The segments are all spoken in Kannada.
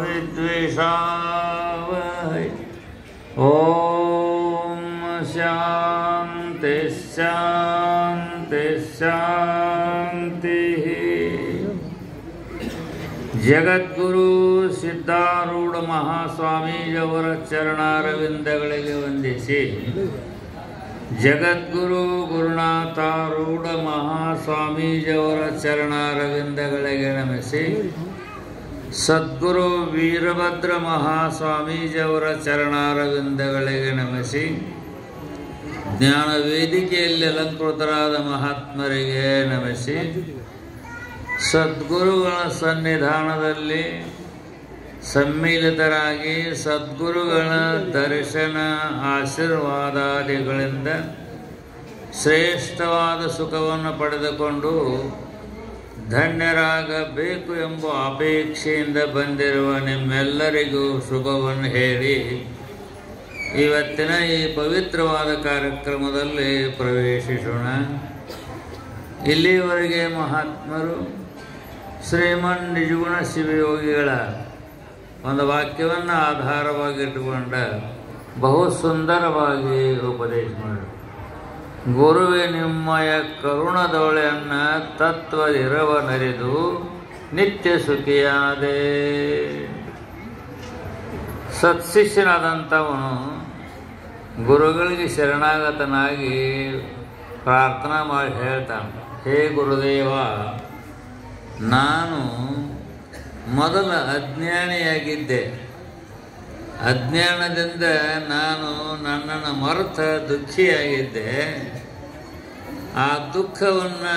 विद्वेषावहै। ओम शांति शांति शांति। ಜಗದ್ಗುರು ಸಿದ್ಧಾರೂಢ ಮಹಾಸ್ವಾಮೀಜಿಯವರ ಚರಣಾರವಿಂದಗಳಿಗೆ ವಂದಿಸಿ, ಜಗದ್ಗುರು ಗುರುನಾಥಾರೂಢ ಮಹಾಸ್ವಾಮೀಜಿಯವರ ಚರಣಾರವಿಂದಗಳಿಗೆ ನಮಿಸಿ, ಸದ್ಗುರು ವೀರಭದ್ರ ಮಹಾಸ್ವಾಮೀಜಿಯವರ ಚರಣಾರವಿಂದಗಳಿಗೆ ನಮಿಸಿ, ಜ್ಞಾನ ವೇದಿಕೆಯಲ್ಲಿ ಅಲಂಕೃತರಾದ ಮಹಾತ್ಮರಿಗೆ ನಮಿಸಿ, ಸದ್ಗುರುಗಳ ಸನ್ನಿಧಾನದಲ್ಲಿ ಸಮ್ಮಿಲಿತರಾಗಿ ಸದ್ಗುರುಗಳ ದರ್ಶನ ಆಶೀರ್ವಾದಾದಿಗಳಿಂದ ಶ್ರೇಷ್ಠವಾದ ಸುಖವನ್ನು ಪಡೆದುಕೊಂಡು ಧನ್ಯರಾಗಬೇಕು ಎಂಬ ಅಪೇಕ್ಷೆಯಿಂದ ಬಂದಿರುವ ನಿಮ್ಮೆಲ್ಲರಿಗೂ ಶುಭವನ್ನು ಹೇಳಿ ಇವತ್ತಿನ ಈ ಪವಿತ್ರವಾದ ಕಾರ್ಯಕ್ರಮದಲ್ಲಿ ಪ್ರವೇಶಿಸೋಣ. ಇಲ್ಲಿಯವರೆಗೆ ಮಹಾತ್ಮರು ಶ್ರೀಮನ್ ನಿಜಗುಣ ಶಿವಯೋಗಿಗಳ ಒಂದು ವಾಕ್ಯವನ್ನು ಆಧಾರವಾಗಿಟ್ಟುಕೊಂಡ ಬಹು ಸುಂದರವಾಗಿ ಉಪದೇಶ ಮಾಡಿ, ಗುರುವೇ ನಿಮ್ಮಯ ಕರುಣದೊಳೆಯನ್ನ ತತ್ವದಿರವ ನರಿದು ನಿತ್ಯ ಸುಖಿಯಾದೆ. ಸತ್ಶಿಷ್ಯನಾದಂಥವನು ಗುರುಗಳಿಗೆ ಶರಣಾಗತನಾಗಿ ಪ್ರಾರ್ಥನಾ ಮಾಡಿ ಹೇಳ್ತಾನೆ, ಹೇ ಗುರುದೇವ, ನಾನು ಮೊದಲ ಅಜ್ಞಾನಿಯಾಗಿದ್ದೆ. ಅಜ್ಞಾನದಿಂದ ನಾನು ನನ್ನನ್ನು ಮರೆತ ದುಃಖಿಯಾಗಿದ್ದೆ. ಆ ದುಃಖವನ್ನು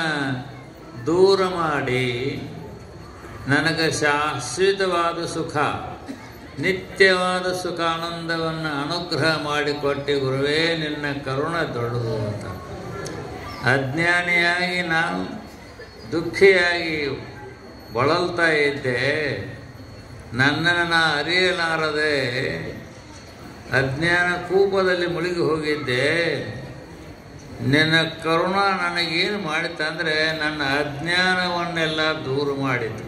ದೂರ ಮಾಡಿ ನನಗೆ ಶಾಶ್ವತವಾದ ಸುಖ, ನಿತ್ಯವಾದ ಸುಖಾನಂದವನ್ನು ಅನುಗ್ರಹ ಮಾಡಿಕೊಟ್ಟು ಗುರುವೇ ನಿನ್ನ ಕರುಣ ದೊಡ್ಡದು ಅಂತ. ಅಜ್ಞಾನಿಯಾಗಿ ನಾನು ದುಃಖಿಯಾಗಿ ಬಳಲ್ತಾ ಇದ್ದೆ. ನನ್ನನ್ನು ನಾ ಅರಿಯಲಾರದೆ ಅಜ್ಞಾನ ಕೂಪದಲ್ಲಿ ಮುಳುಗಿ ಹೋಗಿದ್ದೆ. ನಿನ್ನ ಕರುಣ ನನಗೇನು ಮಾಡಿತಂದರೆ ನನ್ನ ಅಜ್ಞಾನವನ್ನೆಲ್ಲ ದೂರ ಮಾಡಿತು.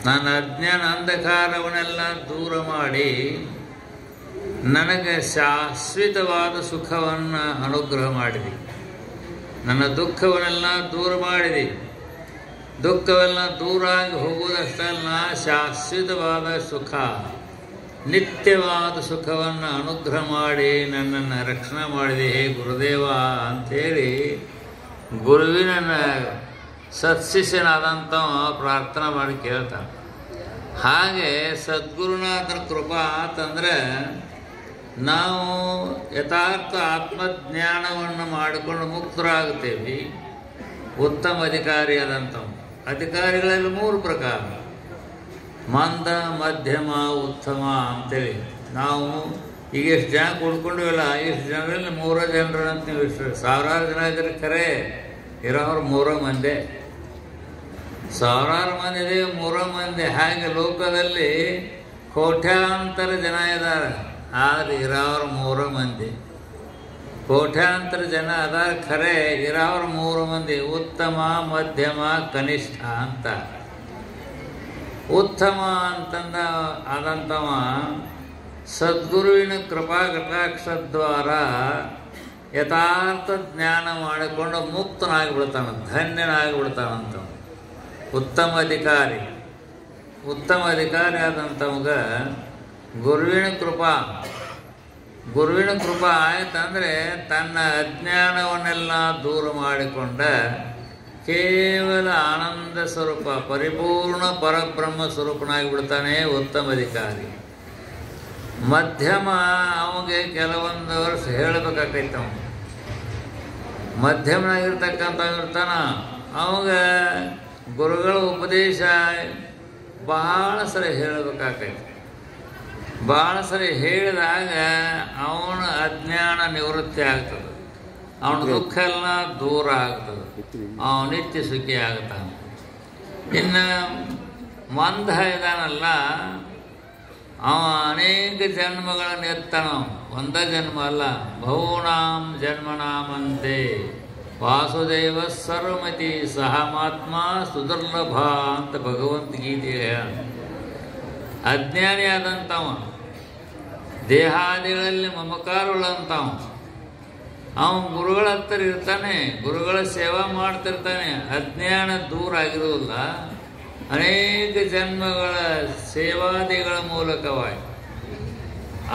ನನ್ನ ಅಜ್ಞಾನ ಅಂಧಕಾರವನ್ನೆಲ್ಲ ದೂರ ಮಾಡಿ ನನಗೆ ಶಾಶ್ವತವಾದ ಸುಖವನ್ನು ಅನುಗ್ರಹ ಮಾಡಿದೆ. ನನ್ನ ದುಃಖವನ್ನೆಲ್ಲ ದೂರ ಮಾಡಿದೆ. ದುಃಖವೆಲ್ಲ ದೂರ ಆಗಿ ಹೋಗುವುದಷ್ಟಲ್ಲ, ಶಾಶ್ವತವಾದ ಸುಖ, ನಿತ್ಯವಾದ ಸುಖವನ್ನು ಅನುಗ್ರಹ ಮಾಡಿ ನನ್ನನ್ನು ರಕ್ಷಣೆ ಮಾಡಿದೆ ಹೇ ಗುರುದೇವ ಅಂಥೇಳಿ ಗುರುವಿನ ಸತ್ಶಿಷ್ಯನಾದಂಥವ ಪ್ರಾರ್ಥನೆ ಮಾಡಿ ಕೇಳ್ತಾನೆ. ಹಾಗೆ ಸದ್ಗುರುನಾಥನ ಕೃಪಾ ಅಂತಂದರೆ ನಾವು ಯಥಾರ್ಥ ಆತ್ಮಜ್ಞಾನವನ್ನು ಮಾಡಿಕೊಂಡು ಮುಕ್ತರಾಗುತ್ತೇವೆ. ಉತ್ತಮ ಅಧಿಕಾರಿಯಾದಂಥವು. ಅಧಿಕಾರಿಗಳಲ್ಲಿ 3 ಪ್ರಕಾರ: ಮಂದ, ಮಧ್ಯಮ, ಉತ್ತಮ ಅಂತೇಳಿ. ನಾವು ಈಗ ಎಷ್ಟು ಜನ ಕೂಡ್ಕೊಂಡಿವಲ್ಲ, ಇಷ್ಟು ಜನರಲ್ಲಿ 3 ಜನರಂತ ನೀವು ಇಷ್ಟು 1000 ಜನ ಇದ್ರೆ ಖರೆ ಇರೋರು 3 ಮಂದಿ. 1000 ಮಂದಿ ಇದೆ, 3 ಮಂದಿ. ಹಾಗೆ ಲೋಕದಲ್ಲಿ ಕೋಟ್ಯಾಂತರ ಜನ ಇದ್ದಾರೆ, ಆದರೆ ಇರೋರು 3 ಮಂದಿ. ಕೋಟ್ಯಾಂತರ ಜನ ಅದಾರ ಖರೆ, ಇರೋರು 3 ಮಂದಿ. ಉತ್ತಮ, ಮಧ್ಯಮ, ಕನಿಷ್ಠ ಅಂತ. ಉತ್ತಮ ಅಂತಂದ ಆದಂಥವ ಸದ್ಗುರುವಿನ ಕೃಪಾ ಕಟಾಕ್ಷದ್ವಾರ ಯಥಾರ್ಥ ಜ್ಞಾನ ಮಾಡಿಕೊಂಡು ಮುಕ್ತನಾಗಿಬಿಡ್ತಾನೆ, ಧನ್ಯನಾಗಿಬಿಡ್ತಾನಂತ. ಉತ್ತಮ ಅಧಿಕಾರಿ. ಉತ್ತಮ ಅಧಿಕಾರಿ ಆದಂಥವಾಗ ಗುರುವಿನ ಕೃಪಾ ಆಯ್ತಂದರೆ ತನ್ನ ಅಜ್ಞಾನವನ್ನೆಲ್ಲ ದೂರ ಮಾಡಿಕೊಂಡ ಕೇವಲ ಆನಂದ ಸ್ವರೂಪ, ಪರಿಪೂರ್ಣ ಪರಬ್ರಹ್ಮ ಸ್ವರೂಪನಾಗಿಬಿಡ್ತಾನೆ ಉತ್ತಮ ಅಧಿಕಾರಿ. ಮಧ್ಯಮ, ಅವನಿಗೆ ಕೆಲವೊಂದು ವರ್ಷ ಹೇಳಬೇಕಾಗೈತೆ. ಅವನು ಮಧ್ಯಮನಾಗಿರ್ತಕ್ಕಂಥ ಇರ್ತಾನ. ಅವಾಗ ಗುರುಗಳ ಉಪದೇಶ ಬಹಳ ಸರಿ ಹೇಳಬೇಕಾಗೈತೆ. ಭಾಳ ಸರಿ ಹೇಳಿದಾಗ ಅವನ ಅಜ್ಞಾನ ನಿವೃತ್ತಿ ಆಗ್ತದೆ, ಅವನ ದುಃಖ ಎಲ್ಲ ದೂರ ಆಗ್ತದೆ, ಅವನು ನಿತ್ಯ ಸುಖಿ ಆಗ್ತಾನೆ. ಇನ್ನು ಮಂದ ಇದಾನಲ್ಲ, ಅವ ಅನೇಕ ಜನ್ಮಗಳನ್ನು ಎತ್ತಾನ. ಒಂದ ಜನ್ಮ ಅಲ್ಲ, ಬಹೂನಾಂ ಜನ್ಮನಾಮಂತೆ ವಾಸುದೇವ ಸರ್ವಮತಿ ಸಹಮಾತ್ಮ ಸುದುರ್ಲಭ ಅಂತ ಭಗವಂತಗೀತೆ. ಅಜ್ಞಾನಿ ಆದಂಥವ, ದೇಹಾದಿಗಳಲ್ಲಿ ಮಮಕಾರವುಳ್ಳಂಥವ, ಅವನು ಗುರುಗಳ ಹತ್ತಿರ ಇರ್ತಾನೆ, ಗುರುಗಳ ಸೇವಾ ಮಾಡ್ತಿರ್ತಾನೆ, ಅಜ್ಞಾನ ದೂರ ಆಗಿರುವುದಿಲ್ಲ. ಅನೇಕ ಜನ್ಮಗಳ ಸೇವಾದಿಗಳ ಮೂಲಕವಾಗಿ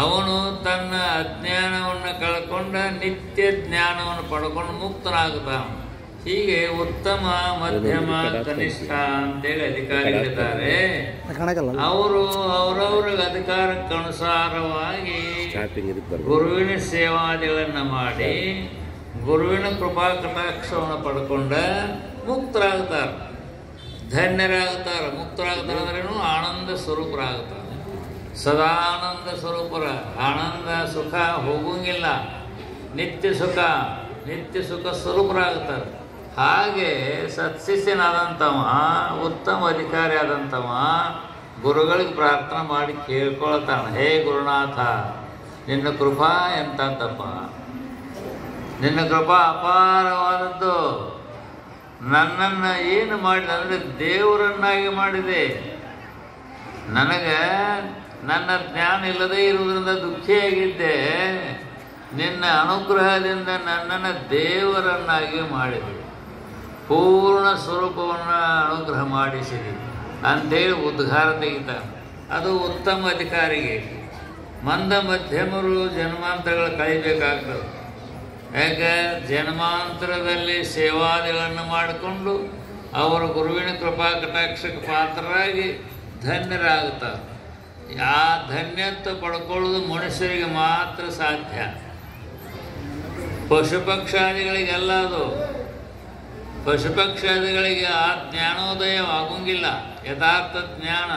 ಅವನು ತನ್ನ ಅಜ್ಞಾನವನ್ನು ಕಳ್ಕೊಂಡ ನಿತ್ಯ ಜ್ಞಾನವನ್ನು ಪಡ್ಕೊಂಡು ಮುಕ್ತನಾಗುತ್ತಾನೆ. ಹೀಗೆ ಉತ್ತಮ, ಮಧ್ಯಮ, ಕನಿಷ್ಠ ಅಂತೇಳಿ ಅಧಿಕಾರಿಗಳಿದ್ದಾರೆ. ಅವರು ಅವರವ್ರ ಅಧಿಕಾರಕ್ಕನುಸಾರವಾಗಿ ಗುರುವಿನ ಸೇವಾದಿಗಳನ್ನು ಮಾಡಿ ಗುರುವಿನ ಕೃಪಾ ಕಟಾಕ್ಷವನ್ನು ಪಡ್ಕೊಂಡ ಮುಕ್ತರಾಗ್ತಾರೆ, ಧನ್ಯರಾಗ್ತಾರೆ. ಮುಕ್ತರಾಗ್ತಾರೆ ಅಂದ್ರೇನು? ಆನಂದ ಸ್ವರೂಪರಾಗ್ತಾರೆ, ಸದಾನಂದ ಸ್ವರೂಪರ. ಆನಂದ ಸುಖ ಹೋಗಂಗಿಲ್ಲ, ನಿತ್ಯ ಸುಖ ಸ್ವರೂಪರಾಗ್ತಾರೆ. ಹಾಗೆ ಸತ್ಶಿಷ್ಯನಾದಂಥವ, ಉತ್ತಮ ಅಧಿಕಾರಿ ಆದಂಥವ ಗುರುಗಳಿಗೆ ಪ್ರಾರ್ಥನೆ ಮಾಡಿ ಕೇಳ್ಕೊಳ್ತಾನೆ, ಹೇ ಗುರುನಾಥ, ನಿನ್ನ ಕೃಪಾ ಎಂತದ್ದಪ್ಪ, ನಿನ್ನ ಕೃಪಾ ಅಪಾರವಾದದ್ದು. ನನ್ನನ್ನು ಏನು ಮಾಡಿದೆ ಅಂದರೆ ದೇವರನ್ನಾಗಿ ಮಾಡಿದೆ. ನನಗೆ ನನ್ನ ಜ್ಞಾನ ಇಲ್ಲದೇ ಇರುವುದರಿಂದ ದುಃಖಿಯಾಗಿದ್ದೆ. ನಿನ್ನ ಅನುಗ್ರಹದಿಂದ ನನ್ನನ್ನು ದೇವರನ್ನಾಗಿ ಮಾಡಿದೆ, ಪೂರ್ಣ ಸ್ವರೂಪವನ್ನು ಅನುಗ್ರಹ ಮಾಡಿಸಿದೆ ಅಂಥೇಳಿ ಉದ್ಗಾರ ತೆಗಿತಾನೆ. ಅದು ಉತ್ತಮ ಅಧಿಕಾರಿಗೆ. ಮಂದ ಮಧ್ಯಮರು ಜನ್ಮಾಂತರಗಳು ಕಳಿಬೇಕಾಗ್ತದೆ. ಯಾಕೆ? ಜನ್ಮಾಂತರದಲ್ಲಿ ಸೇವಾದಿಗಳನ್ನು ಮಾಡಿಕೊಂಡು ಅವರು ಗುರುವಿನ ಕೃಪಾ ಕಟಾಕ್ಷಕ್ಕೆ ಪಾತ್ರರಾಗಿ ಧನ್ಯರಾಗುತ್ತಾರೆ. ಆ ಧನ್ಯತ್ವ ಪಡ್ಕೊಳ್ಳೋದು ಮನುಷ್ಯರಿಗೆ ಮಾತ್ರ ಸಾಧ್ಯ, ಪಶುಪಕ್ಷಾದಿಗಳಿಗೆಲ್ಲ ಅದು. ಪಶುಪಕ್ಷಾದಿಗಳಿಗೆ ಆ ಜ್ಞಾನೋದಯವಾಗಂಗಿಲ್ಲ. ಯಥಾರ್ಥ ಜ್ಞಾನ,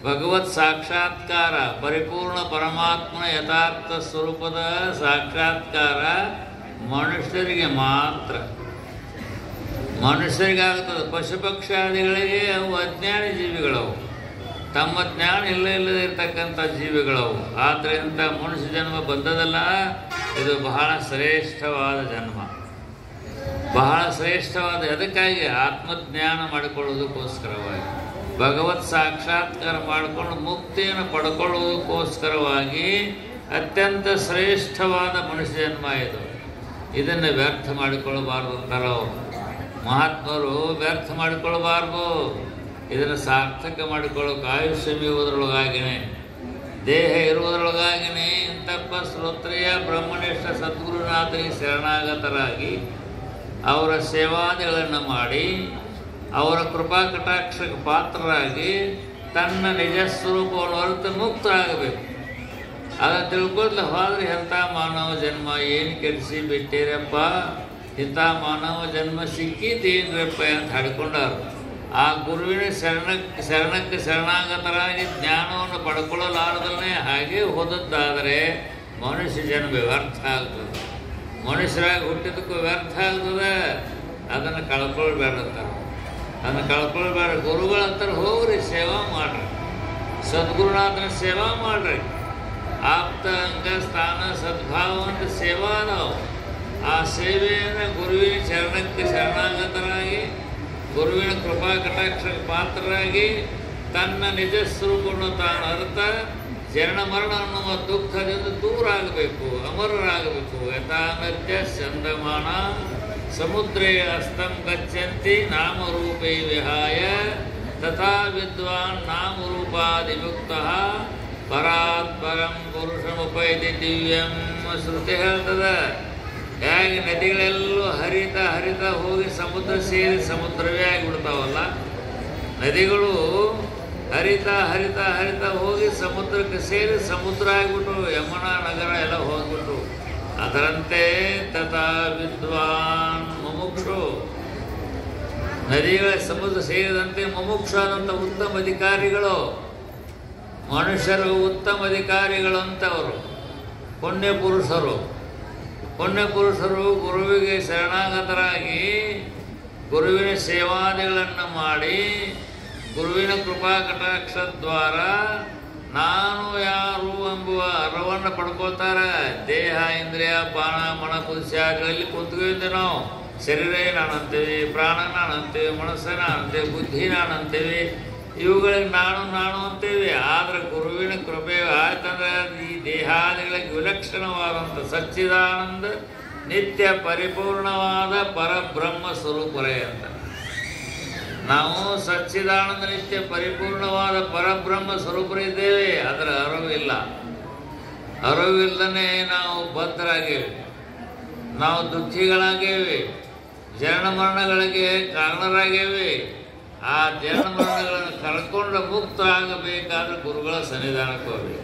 ಭಗವತ್ ಸಾಕ್ಷಾತ್ಕಾರ, ಪರಿಪೂರ್ಣ ಪರಮಾತ್ಮನ ಯಥಾರ್ಥ ಸ್ವರೂಪದ ಸಾಕ್ಷಾತ್ಕಾರ ಮನುಷ್ಯರಿಗೆ ಮಾತ್ರ, ಮನುಷ್ಯರಿಗಾಗ್ತದೆ. ಪಶುಪಕ್ಷಾದಿಗಳಿಗೆ ಅವು ಅಜ್ಞಾನಿ ಜೀವಿಗಳವು, ತಮ್ಮ ಜ್ಞಾನ ಇಲ್ಲದೇ ಇರತಕ್ಕಂಥ ಜೀವಿಗಳವು. ಆದ್ದರಿಂದ ಮನುಷ್ಯ ಜನ್ಮ ಬಂದದಲ್ಲ, ಇದು ಬಹಳ ಶ್ರೇಷ್ಠವಾದ ಜನ್ಮ, ಬಹಳ ಶ್ರೇಷ್ಠವಾದ. ಅದಕ್ಕಾಗಿ ಆತ್ಮಜ್ಞಾನ ಮಾಡಿಕೊಳ್ಳುವುದಕ್ಕೋಸ್ಕರವಾಗಿ, ಭಗವತ್ ಸಾಕ್ಷಾತ್ಕಾರ ಮಾಡಿಕೊಂಡು ಮುಕ್ತಿಯನ್ನು ಪಡ್ಕೊಳ್ಳುವುದಕ್ಕೋಸ್ಕರವಾಗಿ ಅತ್ಯಂತ ಶ್ರೇಷ್ಠವಾದ ಮನುಷ್ಯ ಜನ್ಮ ಇದು. ಇದನ್ನು ವ್ಯರ್ಥ ಮಾಡಿಕೊಳ್ಳಬಾರ್ದು ಅಂತಾರೆ ಅವರು ಮಹಾತ್ಮರು. ವ್ಯರ್ಥ ಮಾಡಿಕೊಳ್ಳಬಾರ್ದು, ಇದನ್ನು ಸಾರ್ಥಕ ಮಾಡಿಕೊಳ್ಳೋಕೆ ಆಯುಷ್ಯ ಇರುವುದರೊಳಗಾಗಿನೇ, ದೇಹ ಇರುವುದರೊಳಗಾಗಿನೇ ಇಂತಪ್ಪ ಶ್ರೋತ್ರಿಯ ಬ್ರಹ್ಮನಿಷ್ಠ ಸದ್ಗುರುನಾಥನಿಗೆ ಶರಣಾಗತರಾಗಿ ಅವರ ಸೇವಾದಿಗಳನ್ನು ಮಾಡಿ ಅವರ ಕೃಪಾ ಕಟಾಕ್ಷಕ್ಕೆ ಪಾತ್ರರಾಗಿ ತನ್ನ ನಿಜ ಸ್ವರೂಪವನ್ನು ಹೊರತು ಮುಕ್ತರಾಗಬೇಕು. ಅದನ್ನು ತಿಳ್ಕೊಳ್ತಾ ಹೋದರೆ ಎಂಥ ಮಾನವ ಜನ್ಮ ಏನು ಕೆಡಿಸಿ ಬಿಟ್ಟಿರಪ್ಪ, ಇಂಥ ಮಾನವ ಜನ್ಮ ಸಿಕ್ಕಿದ್ದೇನ್ರಪ್ಪ ಅಂತ ಹಾಡಿಕೊಂಡಾರು. ಆ ಗುರುವಿನ ಶರಣಕ್ಕೆ ಶರಣಾಗತರಾಗಿ ಜ್ಞಾನವನ್ನು ಪಡ್ಕೊಳ್ಳಲಾರದಲ್ಲೇ ಹಾಗೆ ಹೋದದ್ದಾದರೆ ಮನುಷ್ಯ ಜನ್ಮ ವ್ಯರ್ಥ ಆಗ್ತದೆ. ಮನುಷ್ಯರಾಗಿ ಹುಟ್ಟಿದಕ್ಕೂ ವ್ಯರ್ಥ ಆಗ್ತದೆ. ಅದನ್ನು ಕಳ್ಕೊಳ್ಬೇಡಂತಾರೆ, ಅದನ್ನು ಕಳ್ಕೊಳ್ಬೇಡ. ಗುರುಗಳ ಹತ್ರ ಹೋಗ್ರಿ, ಸೇವಾ ಮಾಡ್ರಿ, ಸದ್ಗುರುನಾಥನ ಸೇವಾ ಮಾಡ್ರಿ. ಆಪ್ತ ಅಂಗ ಸ್ಥಾನ ಸದ್ಭಾವ ಅಂತ ಸೇವಾ ಅದಾವು. ಆ ಸೇವೆಯನ್ನು ಗುರುವಿನ ಶರಣಕ್ಕೆ ಶರಣಾಗತರಾಗಿ ಗುರುವಿನ ಕೃಪಾ ಕಟಾಕ್ಷಕ್ಕೆ ಪಾತ್ರರಾಗಿ ತನ್ನ ನಿಜ ಸ್ವರೂಪವನ್ನು ತಾನು ಅರ್ಥ ಜನ ಮರಣ ಅನ್ನುವ ದುಃಖದಿಂದ ದೂರ ಆಗಬೇಕು, ಅಮರರಾಗಬೇಕು. ಯಥಾ ನದ್ಯ ಚಂದಮಾನ ಸಮುದ್ರೇ ಅಸ್ತಂ ಗಚ್ಚಂತಿ ನಾಮರೂಪೈ ವಿಹಾಯ ತಥಾ ವಿದ್ವಾನ್ ನಾಮರೂಪಾದಿಯುಕ್ತಃ ಪರಾತ್ ಪರಂ ಪುರುಷಮುಪೈತಿ ದಿವ್ಯಂ ಶ್ರುತಿ ಹೇಳ್ತದೆ. ಹೇಗೆ ನದಿಗಳೆಲ್ಲೂ ಹರಿತಾ ಹೋಗಿ ಸಮುದ್ರ ಸೇರಿ ಸಮುದ್ರವೇ ಆಗಿಬಿಡ್ತಾವಲ್ಲ, ನದಿಗಳು ಹರಿತಾ ಹೋಗಿ ಸಮುದ್ರಕ್ಕೆ ಸೇರಿ ಸಮುದ್ರ ಆಗಿಬಿಟ್ಟು ಯಮುನಾ ನಗರ ಎಲ್ಲ ಹೋಗ್ಬಿಟ್ಟು. ಅದರಂತೆ ತಥಾ ವಿದ್ವಾನ್ ಮುಮುಕ್ಷು, ನದಿಗಳ ಸಮುದ್ರ ಸೇರಿದಂತೆ ಮುಮುಕ್ಷು ಆದಂಥ ಉತ್ತಮ ಅಧಿಕಾರಿಗಳು, ಮನುಷ್ಯರು ಉತ್ತಮ ಅಧಿಕಾರಿಗಳು ಅಂತವರು ಪುಣ್ಯಪುರುಷರು ಗುರುವಿಗೆ ಶರಣಾಗತರಾಗಿ ಗುರುವಿನ ಸೇವಾದಿಗಳನ್ನು ಮಾಡಿ ಗುರುವಿನ ಕೃಪಾ ಕಟಾಕ್ಷದ್ವಾರ ನಾನು ಯಾರು ಎಂಬುವ ಅರಿವನ್ನು ಪಡ್ಕೊಳ್ತಾರೆ. ದೇಹ ಇಂದ್ರಿಯ ಪಾನ ಮನ ಕುದಿಸಿಗಳಲ್ಲಿ ಕುಂತ್ಕೊಂಡಿದ್ದೆ ನಾವು. ಶರೀರ ನಾನಂತೇವೆ, ಪ್ರಾಣ ನಾನಂತೇವೆ, ಮನಸ್ಸು ನಾನಂತೇವೆ, ಬುದ್ಧಿ ನಾನಂತೇವೆ, ಇವುಗಳಿಗೆ ನಾನು ಅಂತೇವೆ. ಆ ಗುರುವಿನ ಕೃಪೆ ಆಯ್ತಂದ್ರೆ ಈ ದೇಹಾದಿಗಳಿಗೆ ವಿಲಕ್ಷಣವಾದಂಥ ಸಚ್ಚಿದಾನಂದ ನಿತ್ಯ ಪರಿಪೂರ್ಣವಾದ ಪರಬ್ರಹ್ಮ ಸ್ವರೂಪರೇ ಅಂತ. ನಾವು ಸಚ್ಚಿದಾನಂದ ನಿತ್ಯ ಪರಿಪೂರ್ಣವಾದ ಪರಬ್ರಹ್ಮ ಸ್ವರೂಪರಿದ್ದೇವೆ. ಅದರ ಅರಿವಿಲ್ಲ. ಅರಿವಿಲ್ಲದೇ ನಾವು ಬದ್ಧರಾಗೇವೆ, ನಾವು ದುಃಖಿಗಳಾಗೇವೆ, ಜನನ ಮರಣಗಳಿಗೆ ಕಾರಣರಾಗೇವೆ. ಆ ಜನನ ಮರಣಗಳನ್ನು ಕಳ್ಕೊಂಡು ಮುಕ್ತ ಆಗಬೇಕಾದ್ರೆ ಗುರುಗಳ ಸನ್ನಿಧಾನಕ್ಕೆ ಹೋಗಬೇಕು.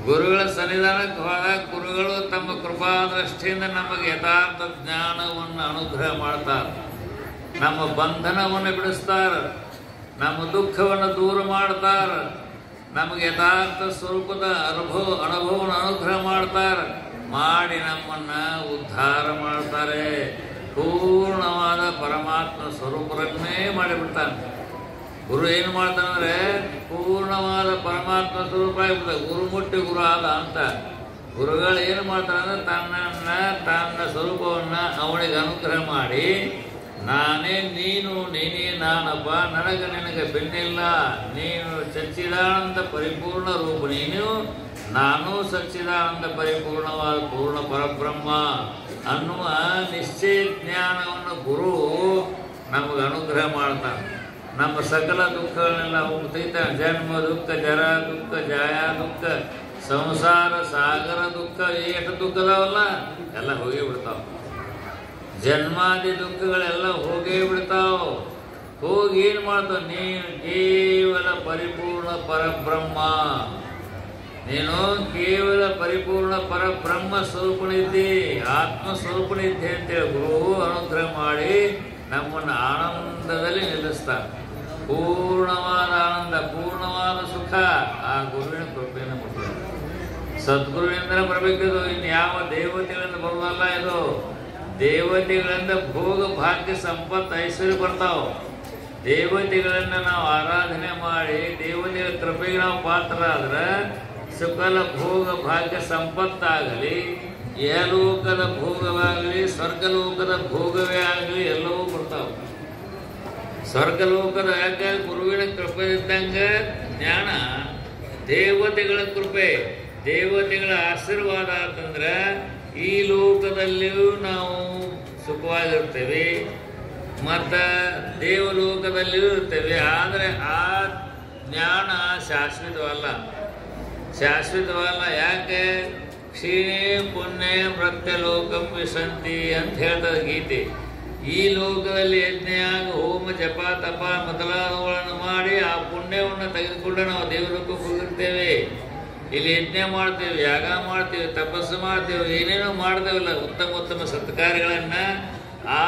ಗುರುಗಳ ಸನ್ನಿಧಾನಕ್ಕೆ ಹೋದಾಗ ಗುರುಗಳು ತಮ್ಮ ಕೃಪಾದೃಷ್ಟಿಯಿಂದ ನಮಗೆ ಯಥಾರ್ಥ ಜ್ಞಾನವನ್ನು ಅನುಗ್ರಹ ಮಾಡ್ತಾರೆ, ನಮ್ಮ ಬಂಧನವನ್ನು ಬಿಡಿಸ್ತಾರೆ, ನಮ್ಮ ದುಃಖವನ್ನು ದೂರ ಮಾಡ್ತಾರೆ, ನಮಗೆ ಯಥಾರ್ಥ ಸ್ವರೂಪದ ಅನುಭವವನ್ನು ಅನುಗ್ರಹ ಮಾಡ್ತಾರೆ, ಮಾಡಿ ನಮ್ಮನ್ನು ಉದ್ಧಾರ ಮಾಡ್ತಾರೆ. ಪೂರ್ಣವಾದ ಪರಮಾತ್ಮ ಸ್ವರೂಪರನ್ನೇ ಮಾಡಿಬಿಡ್ತಾನೆ. ಗುರು ಏನು ಮಾಡ್ತಾನಂದ್ರೆ ಪೂರ್ಣವಾದ ಪರಮಾತ್ಮ ಸ್ವರೂಪ ಆಗಿಬಿಡ್ತಾರೆ. ಗುರು ಮುಟ್ಟಿ ಗುರು ಆದ ಅಂತ. ಗುರುಗಳು ಏನು ಮಾಡ್ತಾರಂದ್ರೆ ತನ್ನ ಸ್ವರೂಪವನ್ನು ಅವನಿಗೆ ಅನುಗ್ರಹ ಮಾಡಿ, ನಾನೇ ನೀನು, ನೀನೇ ನಾನಪ್ಪ, ನನಗೆ ನಿನಗೆ ಬೆನ್ನಿಲ್ಲ, ನೀನು ಸಚ್ಚಿದಾನಂದ ಪರಿಪೂರ್ಣ ರೂಪ, ನೀನು ನಾನು ಸಚ್ಚಿದಾನಂದ ಪರಿಪೂರ್ಣವಾದ ಪೂರ್ಣ ಪರಬ್ರಹ್ಮ ಅನ್ನುವ ನಿಶ್ಚಯ ಜ್ಞಾನವನ್ನು ಗುರು ನಮಗೆ ಅನುಗ್ರಹ ಮಾಡ್ತಾನೆ. ನಮ್ಮ ಸಕಲ ದುಃಖಗಳನ್ನೆಲ್ಲ ಹೋಗ್ತೈತಾನೆ. ಜನ್ಮ ದುಃಖ, ಜರ ದುಃಖ, ಜಾಯ ದುಃಖ, ಸಂಸಾರ ಸಾಗರ ದುಃಖ, ಎಷ್ಟು ದುಃಖದವಲ್ಲ ಎಲ್ಲ ಹೋಗೇ ಬಿಡ್ತಾವ. ಜನ್ಮಾದಿ ದುಃಖಗಳೆಲ್ಲ ಹೋಗೇ ಬಿಡ್ತಾವ. ಹೋಗಿ ಏನು ಮಾಡ್ತಾವ? ನೀನು ಕೇವಲ ಪರಿಪೂರ್ಣ ಪರಬ್ರಹ್ಮ, ನೀನು ಕೇವಲ ಪರಿಪೂರ್ಣ ಪರಬ್ರಹ್ಮ ಸ್ವರೂಪನಿದ್ದಿ, ಆತ್ಮ ಸ್ವರೂಪನಿದ್ದೆ ಅಂತೇಳಿ ಗುರು ಅನುಗ್ರಹ ಮಾಡಿ ನಮ್ಮನ್ನು ಆನಂದದಲ್ಲಿ ನಿಲ್ಲಿಸ್ತಾನೆ. ಪೂರ್ಣವಾದ ಆನಂದ, ಪೂರ್ಣವಾದ ಸುಖ ಆ ಗುರುವಿನ ಕೃಪೆಯನ್ನು ಕೊಡ್ತಾರೆ. ಸದ್ಗುರುವಿನಿಂದ ಬರಬೇಕಿದು, ಇನ್ನು ಯಾವ ದೇವತೆಗಳಿಂದ ಬರುವಲ್ಲ. ಇದು ದೇವತೆಗಳಿಂದ ಭೋಗ ಭಾಗ್ಯ ಸಂಪತ್ತು ಐಶ್ವರ್ಯ ಬರ್ತಾವ. ದೇವತೆಗಳನ್ನು ನಾವು ಆರಾಧನೆ ಮಾಡಿ ದೇವತೆಗಳ ಕೃಪೆಗೆ ನಾವು ಪಾತ್ರರಾದ್ರೆ ಸಕಲ ಭೋಗ ಭಾಗ್ಯ ಸಂಪತ್ತಾಗಲಿ, ಯಲೋಕದ ಭೋಗವಾಗಲಿ, ಸ್ವರ್ಗಲೋಕದ ಭೋಗವೇ ಆಗಲಿ, ಎಲ್ಲವೂ ಬರ್ತಾವೆ. ಸ್ವರ್ಗಲೋಕದ ಯಾಕೆ? ಗುರುವಿನ ಕೃಪೆ ಇದ್ದಂಗೆ ಜ್ಞಾನ, ದೇವತೆಗಳ ಕೃಪೆ, ದೇವತೆಗಳ ಆಶೀರ್ವಾದ ಅಂತಂದ್ರೆ ಈ ಲೋಕದಲ್ಲಿಯೂ ನಾವು ಸುಖವಾಗಿರ್ತೇವೆ ಮತ್ತು ದೇವಲೋಕದಲ್ಲಿಯೂ ಇರ್ತೇವೆ. ಆದರೆ ಆ ಜ್ಞಾನ ಶಾಶ್ವತವಲ್ಲ, ಶಾಶ್ವತವಲ್ಲ. ಯಾಕೆ? ಕ್ಷೀಣೇ ಪುಣ್ಯ ಮೃತ್ಯಲೋಕಂ ವಿಶಂತಿ ಅಂತ ಹೇಳ್ತದೆ ಗೀತೆ. ಈ ಲೋಕದಲ್ಲಿ ಯಜ್ಞಯಾಗ ಹೋಮ ಜಪ ತಪ ಮೊದಲಾದವುಗಳನ್ನು ಮಾಡಿ ಆ ಪುಣ್ಯವನ್ನು ತೆಗೆದುಕೊಂಡು ನಾವು ದೇವಲೋಕಕ್ಕೆ ಹೋಗಿರ್ತೇವೆ. ಇಲ್ಲಿ ಯಜ್ಞ ಮಾಡ್ತೇವೆ, ಯಾಗ ಮಾಡ್ತೇವೆ, ತಪಸ್ಸು ಮಾಡ್ತೇವೆ, ಏನೇನೋ ಮಾಡ್ತೇವಲ್ಲ ಉತ್ತಮ ಉತ್ತಮ ಸತ್ಕಾರ್ಯಗಳನ್ನು. ಆ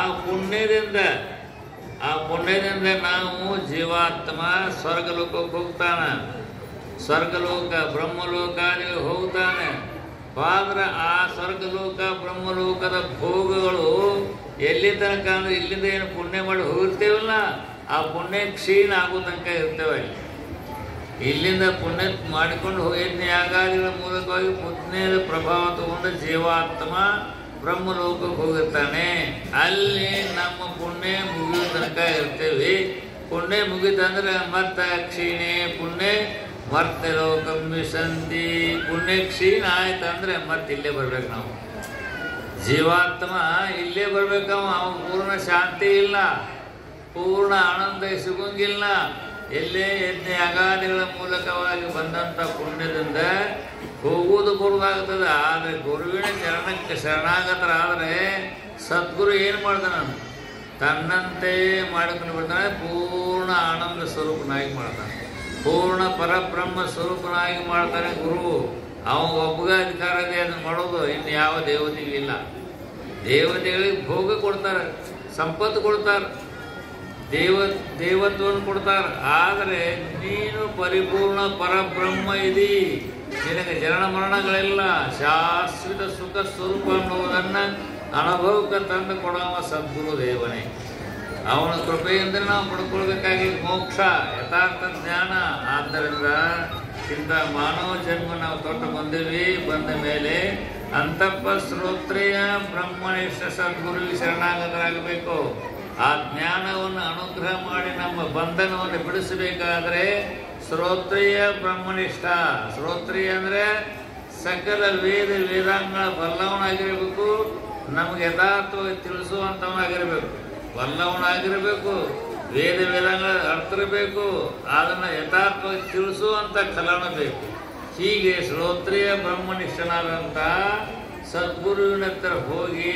ಪುಣ್ಯದಿಂದ ನಾವು ಜೀವಾತ್ಮ ಸ್ವರ್ಗಲೋಕಕ್ಕೆ ಹೋಗ್ತಾನೆ, ಸ್ವರ್ಗಲೋಕ ಬ್ರಹ್ಮಲೋಕಾದಿಗೆ ಹೋಗ್ತಾನೆ. ಆದ್ರೆ ಆ ಸ್ವರ್ಗಲೋಕ ಬ್ರಹ್ಮಲೋಕದ ಭೋಗಗಳು ಎಲ್ಲಿ ತನಕ ಅಂದ್ರೆ ಇಲ್ಲಿಂದ ಏನು ಪುಣ್ಯ ಮಾಡಿ ಹೋಗಿರ್ತೇವಲ್ಲ ಆ ಪುಣ್ಯ ಕ್ಷೀಣ ಆಗೋ ತನಕ ಇರ್ತೇವೆ. ಇಲ್ಲಿಂದ ಪುಣ್ಯ ಮಾಡಿಕೊಂಡು ಯಜ್ಞ ಯಾಗಾದಿಗಳ ಮೂಲಕವಾಗಿ ಪುಣ್ಯದ ಪ್ರಭಾವ ತಗೊಂಡು ಜೀವಾತ್ಮ ಬ್ರಹ್ಮಲೋಕಕ್ಕೆ ಹೋಗಿರ್ತಾನೆ. ಅಲ್ಲಿ ನಮ್ಮ ಪುಣ್ಯ ಮುಗಿಯೋ ತನಕ ಇರ್ತೇವೆ. ಪುಣ್ಯ ಮುಗಿತಂದ್ರೆ ಮತ್ತೆ ಕ್ಷೀಣೆ ಪುಣ್ಯ ಮರ್ತ್ಯ ಲೋಕಂ ವಿಶಂತಿ. ಪುಣ್ಯ ಕ್ಷೀಣ ಆಯ್ತಂದ್ರೆ ಮತ್ತೆ ಇಲ್ಲೇ ಬರ್ಬೇಕು. ನಾವು ಜೀವಾತ್ಮ ಇಲ್ಲೇ ಬರ್ಬೇಕವ. ಅವನು ಪೂರ್ಣ ಶಾಂತಿ ಇಲ್ಲ, ಪೂರ್ಣ ಆನಂದ ಸಿಗೋಂಗಿಲ್ಲ. ಎಲ್ಲೇ ಯಜ್ಞ ಯಾಗಾದಿಗಳ ಮೂಲಕವಾಗಿ ಬಂದಂಥ ಪುಣ್ಯದಿಂದ ಹೋಗುವುದು ಬರುವುದಾಗ್ತದೆ. ಆದರೆ ಗುರುವಿನ ಚರಣಕ್ಕೆ ಶರಣಾಗತರಾದರೆ ಸದ್ಗುರು ಏನು ಮಾಡ್ತಾನೆ? ತನ್ನಂತೆ ಮಾಡಿಕೊಂಡು ಬಿಡ್ತಾನೆ. ಪೂರ್ಣ ಆನಂದ ಸ್ವರೂಪನಾಗಿ ಮಾಡ್ತಾನೆ, ಪೂರ್ಣ ಪರಬ್ರಹ್ಮ ಸ್ವರೂಪನಾಗಿ ಮಾಡ್ತಾನೆ ಗುರು. ಅವನ ಒಬ್ಬಗ ಅಧಿಕಾರ ಇದೆ ಅದನ್ನು ಮಾಡೋದು. ಇನ್ನು ಯಾವ ದೇವತೆಗೂ ಇಲ್ಲ. ದೇವತೆಗಳಿಗೆ ಭೋಗ ಕೊಡ್ತಾರೆ, ಸಂಪತ್ತು ಕೊಡ್ತಾರೆ, ದೇವತ್ವವನ್ನು ಕೊಡ್ತಾರೆ. ಆದರೆ ನೀನು ಪರಿಪೂರ್ಣ ಪರಬ್ರಹ್ಮ ಇದಿ, ನಿನಗೆ ಜನನ ಮರಣಗಳಿಲ್ಲ, ಶಾಶ್ವತ ಸುಖ ಸ್ವರೂಪ ಅನ್ನುವುದನ್ನು ಅನುಭವಕ್ಕೆ ತಂದು ಕೊಡುವ ಸದ್ಗುರು ದೇವನೇ. ಅವನ ಕೃಪೆಯಿಂದ ನಾವು ಪಡ್ಕೊಳ್ಬೇಕಾಗಿ ಮೋಕ್ಷ, ಯಥಾರ್ಥ ಜ್ಞಾನ. ಆದ್ದರಿಂದ ಇಂಥ ಮಾನವ ಜನ್ಮ ನಾವು ತೊಟ್ಟು ಬಂದಿವಿ. ಬಂದ ಮೇಲೆ ಅಂತಪ್ಪ ಶ್ರೋತ್ರಿಯ ಬ್ರಹ್ಮನಿಷ್ಠ ಸದ್ಗುರುವಿಗೆ ಶರಣಾಗತರಾಗಬೇಕು. ಆ ಜ್ಞಾನವನ್ನು ಅನುಗ್ರಹ ಮಾಡಿ ನಮ್ಮ ಬಂಧನವನ್ನು ಬಿಡಿಸಬೇಕಾದರೆ ಶ್ರೋತ್ರಿಯ ಬ್ರಹ್ಮನಿಷ್ಠ. ಶ್ರೋತ್ರಿಯ ಅಂದರೆ ಸಕಲ ವೇದಾಂಗಗಳ ಬಲ್ಲವನಾಗಿರಬೇಕು, ನಮಗೆ ಯಥಾರ್ಥವಾಗಿ ತಿಳಿಸುವಂಥವನಾಗಿರಬೇಕು. ಬಲ್ಲವನಾಗಿರಬೇಕು, ವೇದಾಂಗಗಳ ಅರ್ಥಬೇಕು, ಅದನ್ನು ಯಥಾರ್ಥವಾಗಿ ತಿಳಿಸುವಂಥ ಕಲನ ಬೇಕು. ಹೀಗೆ ಶ್ರೋತ್ರಿಯ ಬ್ರಹ್ಮನಿಷ್ಠನಾದಂಥ ಸದ್ಗುರುವಿನ ಹತ್ರ ಹೋಗಿ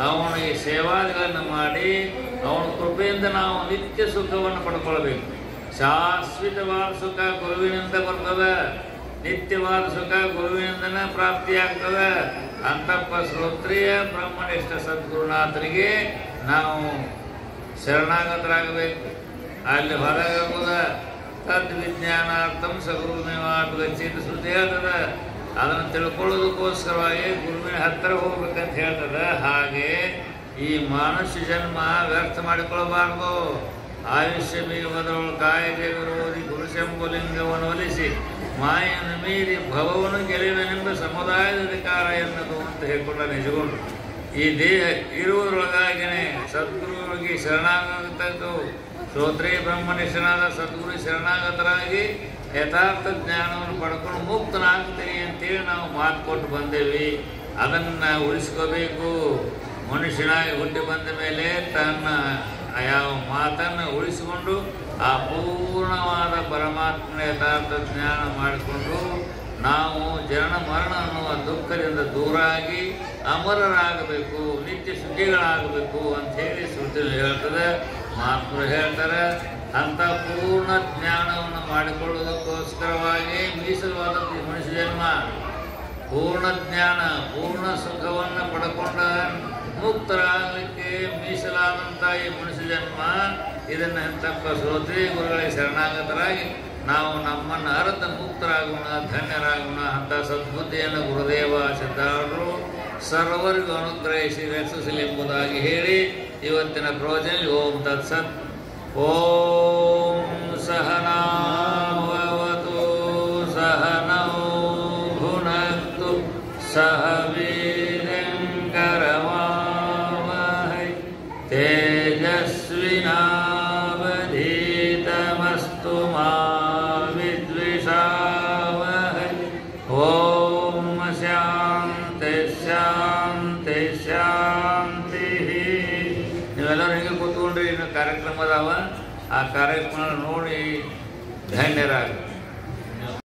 ಅವನಿಗೆ ಸೇವಾದಿಗಳನ್ನು ಮಾಡಿ ಅವನ ಕೃಪೆಯಿಂದ ನಾವು ನಿತ್ಯ ಸುಖವನ್ನು ಪಡ್ಕೊಳ್ಬೇಕು. ಶಾಶ್ವತವಾದ ಸುಖ ಗುರುವಿನಿಂದ ಬರ್ತದೆ, ನಿತ್ಯವಾದ ಸುಖ ಗುರುವಿನಿಂದನೇ ಪ್ರಾಪ್ತಿಯಾಗ್ತದೆ. ಅಂತಪ್ಪ ಶ್ರೋತ್ರಿಯ ಬ್ರಹ್ಮನಿಷ್ಠ ಸದ್ಗುರುನಾಥನಿಗೆ ನಾವು ಶರಣಾಗತರಾಗಬೇಕು. ಅಲ್ಲಿ ಹೊರಗಾಗುದ ತದ್ವಿಜ್ಞಾನಾರ್ಥಂ ಸಗುರುಮೇವಾಟು ಗಚ್ಚಿದ್ದು ಶ್ರುತಿ ಹೇಳ್ತದೆ. ಅದನ್ನು ತಿಳ್ಕೊಳ್ಳೋದಕ್ಕೋಸ್ಕರವಾಗಿ ಗುರುವಿನ ಹತ್ತಿರ ಹೋಗ್ಬೇಕಂತ ಹೇಳ್ತದೆ. ಹಾಗೆ ಈ ಮನುಷ್ಯ ಜನ್ಮ ವ್ಯರ್ಥ ಮಾಡಿಕೊಳ್ಳಬಾರ್ದು. ಆಯುಷ್ಯ ಮೀವದವಳು ಕಾಯಿದೆ ವಿರೋಧಿ ಗುರುಶಂಭುಲಿಂಗವನ್ನು ಒಲಿಸಿ ಮಾಯನ್ನು ಮೀರಿ ಭವವನ್ನು ಗೆಲುವೆನೆಂಬ ಸಮುದಾಯದ ಅಧಿಕಾರ ಎನ್ನದು ಅಂತ ಹೇಳ್ಕೊಂಡ ನಿಜಗೊಂಡು ಈ ದೇಹ ಇರುವುದರೊಳಗಾಗಿಯೇ ಸದ್ಗುರುವಿಗೆ ಶರಣಾಗತದ್ದು. ಶ್ರೋತ್ರಿಯ ಬ್ರಹ್ಮನಿಷ್ಠನಾದ ಸದ್ಗುರು ಶರಣಾಗತರಾಗಿ ಯಥಾರ್ಥ ಜ್ಞಾನವನ್ನು ಪಡ್ಕೊಂಡು ಮುಕ್ತನಾಗ್ತೀನಿ ಅಂತೇಳಿ ನಾವು ಮಾತು ಕೊಟ್ಟು ಬಂದೇವಿ. ಅದನ್ನು ಉಳಿಸ್ಕೋಬೇಕು. ಮನುಷ್ಯನಾಗಿ ಹುಟ್ಟಿ ಬಂದ ಮೇಲೆ ತನ್ನ ಯಾವ ಮಾತನ್ನು ಉಳಿಸಿಕೊಂಡು ಆ ಪೂರ್ಣವಾದ ಪರಮಾತ್ಮನ ಯಥಾರ್ಥ ಜ್ಞಾನ ಮಾಡಿಕೊಂಡು ನಾವು ಜನನ ಮರಣ ಅನ್ನುವ ದುಃಖದಿಂದ ದೂರಾಗಿ ಅಮರರಾಗಬೇಕು, ನಿತ್ಯ ಸುಖಿಗಳಾಗಬೇಕು ಅಂಥೇಳಿ ಶ್ರುತಿ ಹೇಳ್ತದೆ, ಮಹಾತ್ಮರು ಹೇಳ್ತಾರೆ. ಅಂಥ ಪೂರ್ಣ ಜ್ಞಾನವನ್ನು ಮಾಡಿಕೊಳ್ಳುವುದಕ್ಕೋಸ್ಕರವಾಗಿ ಮೀಸಲವಾದದ್ದು ಮನುಷ್ಯ ಜನ್ಮ. ಪೂರ್ಣ ಜ್ಞಾನ, ಪೂರ್ಣ ಸುಖವನ್ನು ಪಡ್ಕೊಂಡ ಮುಕ್ತರಾಗಲಿಕ್ಕೆ ಮೀಸಲಾದಂಥ ಈ ಮನುಷ್ಯ ಜನ್ಮ. ಇದನ್ನು ಎಂತಪ್ಪ ಶ್ರೋತ್ರಿಯ ಗುರುಗಳಿಗೆ ಶರಣಾಗತರಾಗಿ ನಾವು ನಮ್ಮನ್ನು ಅರ್ಥ ಮುಕ್ತರಾಗೋಣ, ಧನ್ಯರಾಗೋಣ. ಅಂಥ ಸದ್ಬುದ್ಧಿಯನ್ನು ಗುರುದೇವ ಸಿದ್ಧಾರರು ಸರ್ವರಿಗೂ ಅನುಗ್ರಹಿಸಿ ರಕ್ಷಿಸಲಿ ಎಂಬುದಾಗಿ ಹೇಳಿ ಇವತ್ತಿನ ಪ್ರವಚನ ಓಂ ತತ್ಸತ್. ಓಂ ಸಹನಾವವತು ಸಹನೌ ಭುನಕ್ತು ಸಹ ವೀರ್ಯಂಕರವಾವಹೈ ತೇಜಸ್ವಿನಾವಧೀತಮಸ್ತು ಮಾ ವಿದ್ವಿಷಾವಹೈ. ಓಂ ಶಾಂತಿ ಶಾಂತಿ ಶಾಂತಿ. ನೀವೆಲ್ಲರೂ ಹೀಗೆ ಕೂತ್ಕೊಂಡ್ರಿ. ಇನ್ನು ಕಾರ್ಯಕ್ರಮ ಅದಾವ, ಆ ಕಾರ್ಯಕ್ರಮ ನೋಡಿ ಧನ್ಯರಾಗ.